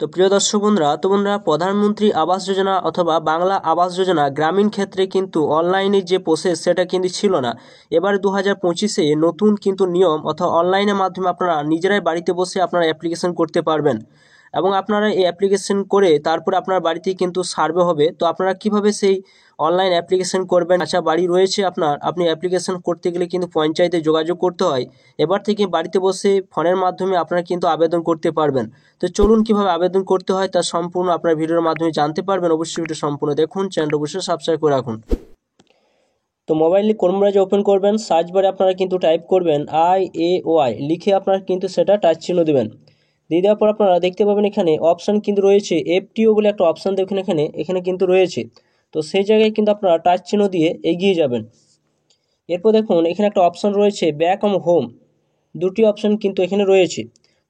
তো প্রিয় দর্শক বন্ধুরা প্রধানমন্ত্রী আবাস যোজনা অথবা বাংলা আবাস যোজনা গ্রামীণ ক্ষেত্রে কিন্তু অনলাইনে যে প্রসেস সেটা কিন্তু ছিল না। এবার 2025-এ নতুন কিন্তু নিয়ম অথবা অনলাইনের মাধ্যমে আপনারা নিজেরাই বাড়িতে বসে আপনারা অ্যাপ্লিকেশন করতে পারবেন এবং আপনারা এই অ্যাপ্লিকেশন করে তারপরে আপনার বাড়িতেই কিন্তু সার্ভে হবে। তো আপনারা কিভাবে সেই অনলাইন অ্যাপ্লিকেশন করবেন, আচ্ছা বাড়ি রয়েছে আপনি অ্যাপ্লিকেশন করতে গেলে কিন্তু পঞ্চায়েতে যোগাযোগ করতে হয়। এবার থেকে বাড়িতে বসে ফোনের মাধ্যমে আপনারা কিন্তু আবেদন করতে পারবেন। তো চলুন কিভাবে আবেদন করতে হয় তা সম্পূর্ণ আপনার ভিডিওর মাধ্যমে জানতে পারবেন। অবশ্যই ভিডিও সম্পূর্ণ দেখুন, চ্যানেল অবশ্যই সাবস্ক্রাইব করে রাখুন। তো মোবাইলে ক্রোম ব্রাউজার ওপেন করবেন, সার্চ বারে আপনারা কিন্তু টাইপ করবেন IAOI লিখে আপনারা কিন্তু সেটা টাচ চিহ্ন দেবেন। দিয়ে দেওয়ার পর আপনারা দেখতে পাবেন এখানে অপশান কিন্তু রয়েছে, FTO বলে একটা অপশান দেখুন এখানে কিন্তু রয়েছে। তো সেই জায়গায় কিন্তু আপনারা টাচ চিহ্ন দিয়ে এগিয়ে যাবেন। এরপর দেখুন এখানে একটা অপশান রয়েছে ব্যাক এবং হোম, দুটি অপশান কিন্তু এখানে রয়েছে।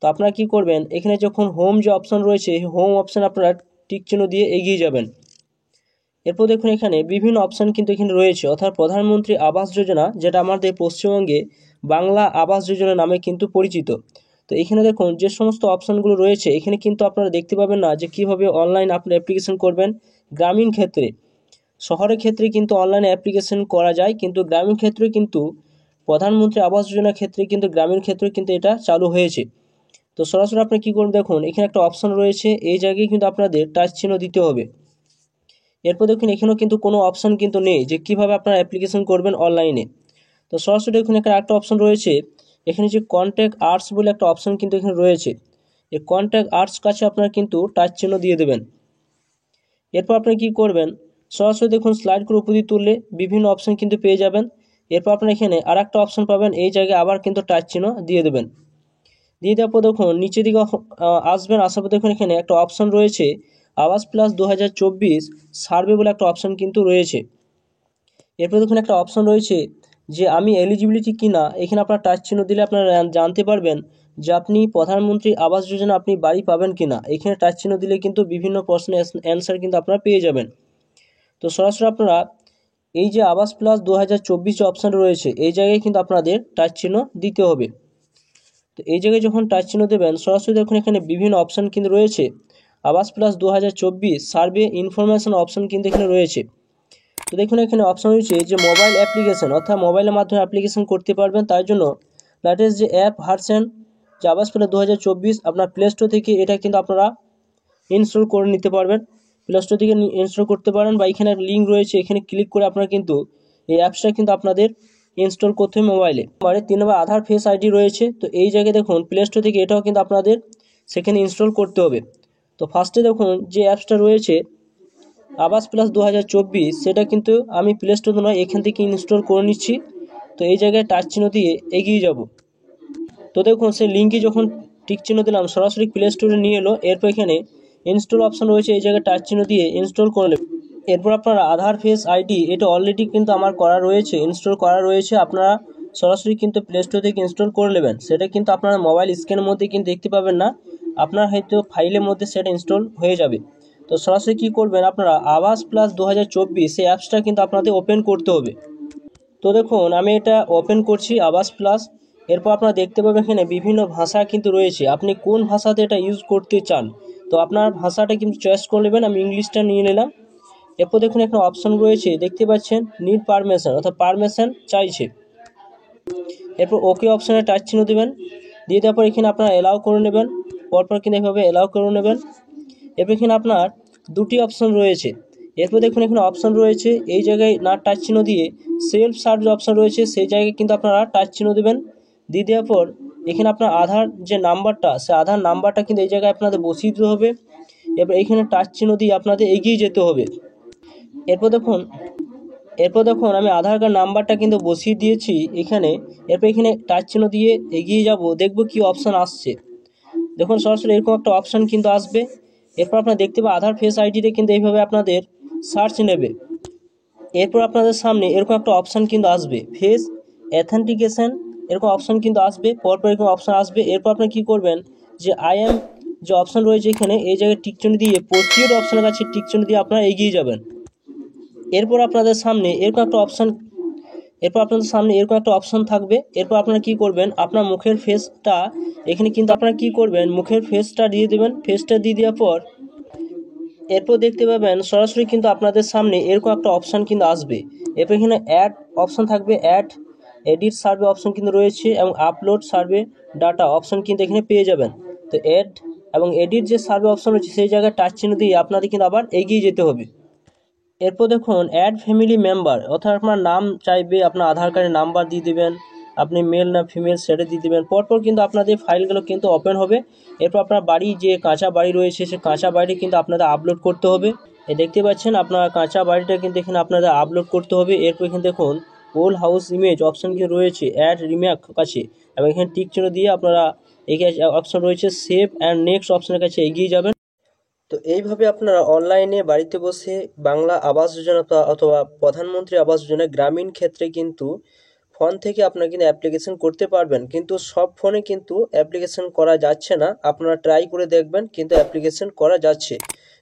তো আপনারা কি করবেন, এখানে যখন হোম যে অপশান রয়েছে হোম অপশান আপনারা টিক চিহ্ন দিয়ে এগিয়ে যাবেন। এরপর দেখুন এখানে বিভিন্ন অপশান কিন্তু এখানে রয়েছে, অর্থাৎ প্রধানমন্ত্রী আবাস যোজনা, যেটা আমাদের পশ্চিমবঙ্গে বাংলা আবাস যোজনা নামে কিন্তু পরিচিত। তো এখানে দেখুন যে সমস্ত অপশানগুলো রয়েছে এখানে কিন্তু আপনারা দেখতে পাবেন না যে কীভাবে অনলাইন আপনি অ্যাপ্লিকেশন করবেন। গ্রামীণ ক্ষেত্রে, শহরের ক্ষেত্রে কিন্তু অনলাইনে অ্যাপ্লিকেশন করা যায়, কিন্তু গ্রামীণ ক্ষেত্রে কিন্তু প্রধানমন্ত্রী আবাস যোজনার ক্ষেত্রে কিন্তু গ্রামীণ ক্ষেত্রে কিন্তু এটা চালু হয়েছে। তো সরাসরি আপনি কী করবেন, দেখুন এখানে একটা অপশান রয়েছে, এই জায়গায় কিন্তু আপনাদের টাচ চিহ্ন দিতে হবে। এরপর দেখুন এখানেও কিন্তু কোনো অপশান কিন্তু নেই যে কীভাবে আপনারা অ্যাপ্লিকেশন করবেন অনলাইনে। তো সরাসরি এখানে একটা অপশান রয়েছে, এখানে যে কন্ট্যাক্ট আর্টস বলে একটা অপশান কিন্তু এখানে রয়েছে, এই কন্ট্যাক্ট আর্টস কাছে আপনারা কিন্তু টাচ চিহ্ন দিয়ে দেবেন। এরপর আপনি কী করবেন, সরাসরি দেখুন স্লাইড করে উপর দিয়ে তুললে বিভিন্ন অপশান কিন্তু পেয়ে যাবেন। এরপর আপনারা এখানে আর একটা অপশান পাবেন, এই জায়গায় আবার কিন্তু টাচ চিহ্ন দিয়ে দেবেন। দিয়ে দেওয়ার পর দেখুন নিচের দিকে আসবেন, আসার পর দেখুন এখানে একটা অপশান রয়েছে আবাস প্লাস 2024 সার্ভে বলে একটা অপশান কিন্তু রয়েছে। এরপর দেখুন একটা অপশান রয়েছে যে আমি এলিজিবিলিটি কিনা, এখানে আপনার টাচ চিহ্ন দিলে আপনারা জানতে পারবেন যে আপনি প্রধানমন্ত্রী আবাস যোজনা আপনি বাড়ি পাবেন কিনা। এখানে টাচ চিহ্ন দিলে কিন্তু বিভিন্ন প্রশ্নের অ্যান্সার কিন্তু আপনারা পেয়ে যাবেন। তো সরাসরি আপনারা এই যে আবাস প্লাস 2024 যে অপশান রয়েছে এই জায়গায় কিন্তু আপনাদের টাচ চিহ্ন দিতে হবে। তো এই জায়গায় যখন টাচ চিহ্ন দেবেন সরাসরি দেখুন এখানে বিভিন্ন অপশান কিন্তু রয়েছে, আবাস প্লাস 2024 সার্ভে ইনফরমেশন অপশান কিন্তু এখানে রয়েছে। তো দেখুন এখানে অপশান রয়েছে যে মোবাইল অ্যাপ্লিকেশন, অর্থাৎ মোবাইলের মাধ্যমে অ্যাপ্লিকেশন করতে পারবেন। তার জন্য লেটেস্ট যে অ্যাপ ভার্সন যে আবাস প্লাস 2024 আপনার প্লে স্টোর থেকে এটা কিন্তু আপনারা ইনস্টল করে নিতে পারবেন, প্লে স্টোর থেকে ইনস্টল করতে পারেন, বা এখানে লিঙ্ক রয়েছে এখানে ক্লিক করে আপনারা কিন্তু এই অ্যাপসটা কিন্তু আপনাদের ইনস্টল করতে হবে মোবাইলে। 3 নম্বর আধার ফেস আইডি রয়েছে, তো এই জায়গায় দেখুন প্লে স্টোর থেকে এটাও কিন্তু আপনাদের সেখানে ইনস্টল করতে হবে। তো ফার্স্টে দেখুন যে অ্যাপসটা রয়েছে আবাস প্লাস 2024 সেটা কিন্তু আমি প্লে স্টোর নয় এখান থেকে ইনস্টল করে নিচ্ছি। তো এই জায়গায় টাচ চিহ্ন দিয়ে এগিয়ে যাব। তো দেখুন সেই লিঙ্কে যখন টিক চিহ্ন দিলাম সরাসরি প্লে স্টোরে নিয়ে এলো। এরপর এখানে ইনস্টল অপশান রয়েছে, এই জায়গায় টাচ চিহ্ন দিয়ে ইনস্টল করে নেবেন। এরপর আপনারা আধার ফেস আইডি এটা অলরেডি কিন্তু আমার করা রয়েছে, ইনস্টল করা রয়েছে, আপনারা সরাসরি কিন্তু প্লে স্টোর থেকে ইনস্টল করে নেবেন। সেটা কিন্তু আপনারা মোবাইল স্ক্রিনের মধ্যে কিন্তু দেখতে পাবেন না, আপনার হয়তো ফাইলের মধ্যে সেটা ইনস্টল হয়ে যাবে। তো সরাসরি কী করবেন, আপনারা আবাস প্লাস 2024 সেই অ্যাপসটা কিন্তু আপনাদের ওপেন করতে হবে। তো দেখুন আমি এটা ওপেন করছি আবাস প্লাস। এরপর আপনারা দেখতে পাবেন এখানে বিভিন্ন ভাষা কিন্তু রয়েছে, আপনি কোন ভাষাতে এটা ইউজ করতে চান তো আপনার ভাষাটা কিন্তু চয়েস করে নেবেন। আমি ইংলিশটা নিয়ে নিলাম। এরপর দেখুন একটা অপশান রয়েছে দেখতে পাচ্ছেন নিড পারমিশন, অর্থাৎ পারমিশন চাইছে। এরপর ওকে অপশানে টাচ চিহ্ন দেবেন, দিয়ে দেওয়ার পর এখানে আপনারা অ্যালাউ করে নেবেন, পরপর কিন্তু এভাবে অ্যালাউ করে নেবেন। এরপর এখানে আপনার দুটি অপশান রয়েছে। এরপর দেখুন এখানে অপশান রয়েছে এই জায়গায় না টাচ চিহ্ন দিয়ে সেলফ সার্চ অপশান রয়েছে, সেই জায়গায় কিন্তু আপনারা টাচ চিহ্ন দেবেন। দিয়ে দেওয়ার পর এখানে আপনার আধার যে নাম্বারটা সেই আধার নাম্বারটা কিন্তু এই জায়গায় আপনাদের বসিয়ে দিতে হবে। এবার এখানে টাচ চিহ্ন দিয়ে আপনাদের এগিয়ে যেতে হবে। এরপর দেখুন আমি আধার কার্ড নাম্বারটা কিন্তু বসিয়ে দিয়েছি এখানে। এরপর এখানে টাচ চিহ্ন দিয়ে এগিয়ে যাব, দেখব কি অপশান আসছে। দেখুন সরাসরি এরকম একটা অপশান কিন্তু আসবে। এরপর আপনারা দেখতে পাবেন আধার ফেস আইডিতে কিন্তু এইভাবে আপনাদের সার্চ নেবে। এরপর আপনাদের সামনে এরকম একটা অপশান কিন্তু আসবে ফেস অথেন্টিকেশন, এরকম অপশান কিন্তু আসবে, পরপর এরকম অপশান আসবে। এরপর আপনি কী করবেন যে আই এম যে অপশান রয়েছে এখানে এই জায়গায় টিকচিহ্ন দিয়ে প্রতিটি অপশানের কাছে টিকচিহ্ন দিয়ে আপনারা এগিয়ে যাবেন। এরপর আপনাদের সামনে এরকম একটা অপশান এরপর আপনাদের সামনে এরকম একটা অপশন থাকবে। এরপর আপনারা কি করবেন, আপনার মুখের ফেসটা এখানে কিন্তু আপনারা কি করবেন, মুখের ফেসটা দিয়ে দেবেন। ফেসটা দিয়ে দেওয়ার পর এরপর দেখতে পাবেন সরাসরি কিন্তু আপনাদের সামনে এরকম একটা অপশন কিন্তু আসবে। এরপর এখানে অ্যাড অপশন থাকবে, অ্যাড এডিট সার্ভে অপশন কিন্তু রয়েছে এবং আপলোড সার্ভে ডাটা অপশন কিন্তু এখানে পেয়ে যাবেন। তো অ্যাড এবং এডিট যে সার্ভে অপশন রয়েছে সেই জায়গায় টাচ চিহ্ন দিয়ে আপনাদের কিন্তু আবার এগিয়ে যেতে হবে। এরপর দেখুন অ্যাড ফ্যামিলি মেম্বার, অর্থাৎ আপনার নাম চাইবে, আপনার আধার কার্ডের নাম্বার দিয়ে দেবেন, আপনি মেল না ফিমেল সেটা দিয়ে দেবেন। পরপর কিন্তু আপনাদের ফাইলগুলো কিন্তু ওপেন হবে। এরপর আপনার বাড়ি যে কাঁচা বাড়ি রয়েছে সেই কাঁচা বাড়ি কিন্তু আপনাদের আপলোড করতে হবে। দেখতে পাচ্ছেন আপনার কাঁচা বাড়িটা কিন্তু এখানে আপনাদের আপলোড করতে হবে। এরপর এখানে দেখুন ওল্ড হাউস ইমেজ অপশন কিন্তু রয়েছে অ্যাড রিম্যাক কাছে, এবং এখানে টিক চিহ্ন দিয়ে আপনারা এগিয়ে অপশন রয়েছে সেভ অ্যান্ড নেক্সট অপশনের কাছে এগিয়ে যাবেন। তো এইভাবে আপনারা অনলাইনে বাড়িতে বসে বাংলা আবাস যোজনা অথবা প্রধানমন্ত্রী আবাস যোজনা গ্রামীণ ক্ষেত্রে কিন্তু ফোন থেকে আপনারা কিন্তু অ্যাপ্লিকেশন করতে পারবেন। কিন্তু সব ফোনে কিন্তু অ্যাপ্লিকেশন করা যাচ্ছে না, আপনারা ট্রাই করে দেখবেন, কিন্তু অ্যাপ্লিকেশন করা যাচ্ছে।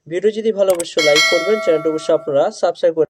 ভিডিও যদি ভালো অবশ্যই লাইক করবেন, চ্যানেলটা অবশ্যই আপনারা সাবস্ক্রাইব করবেন।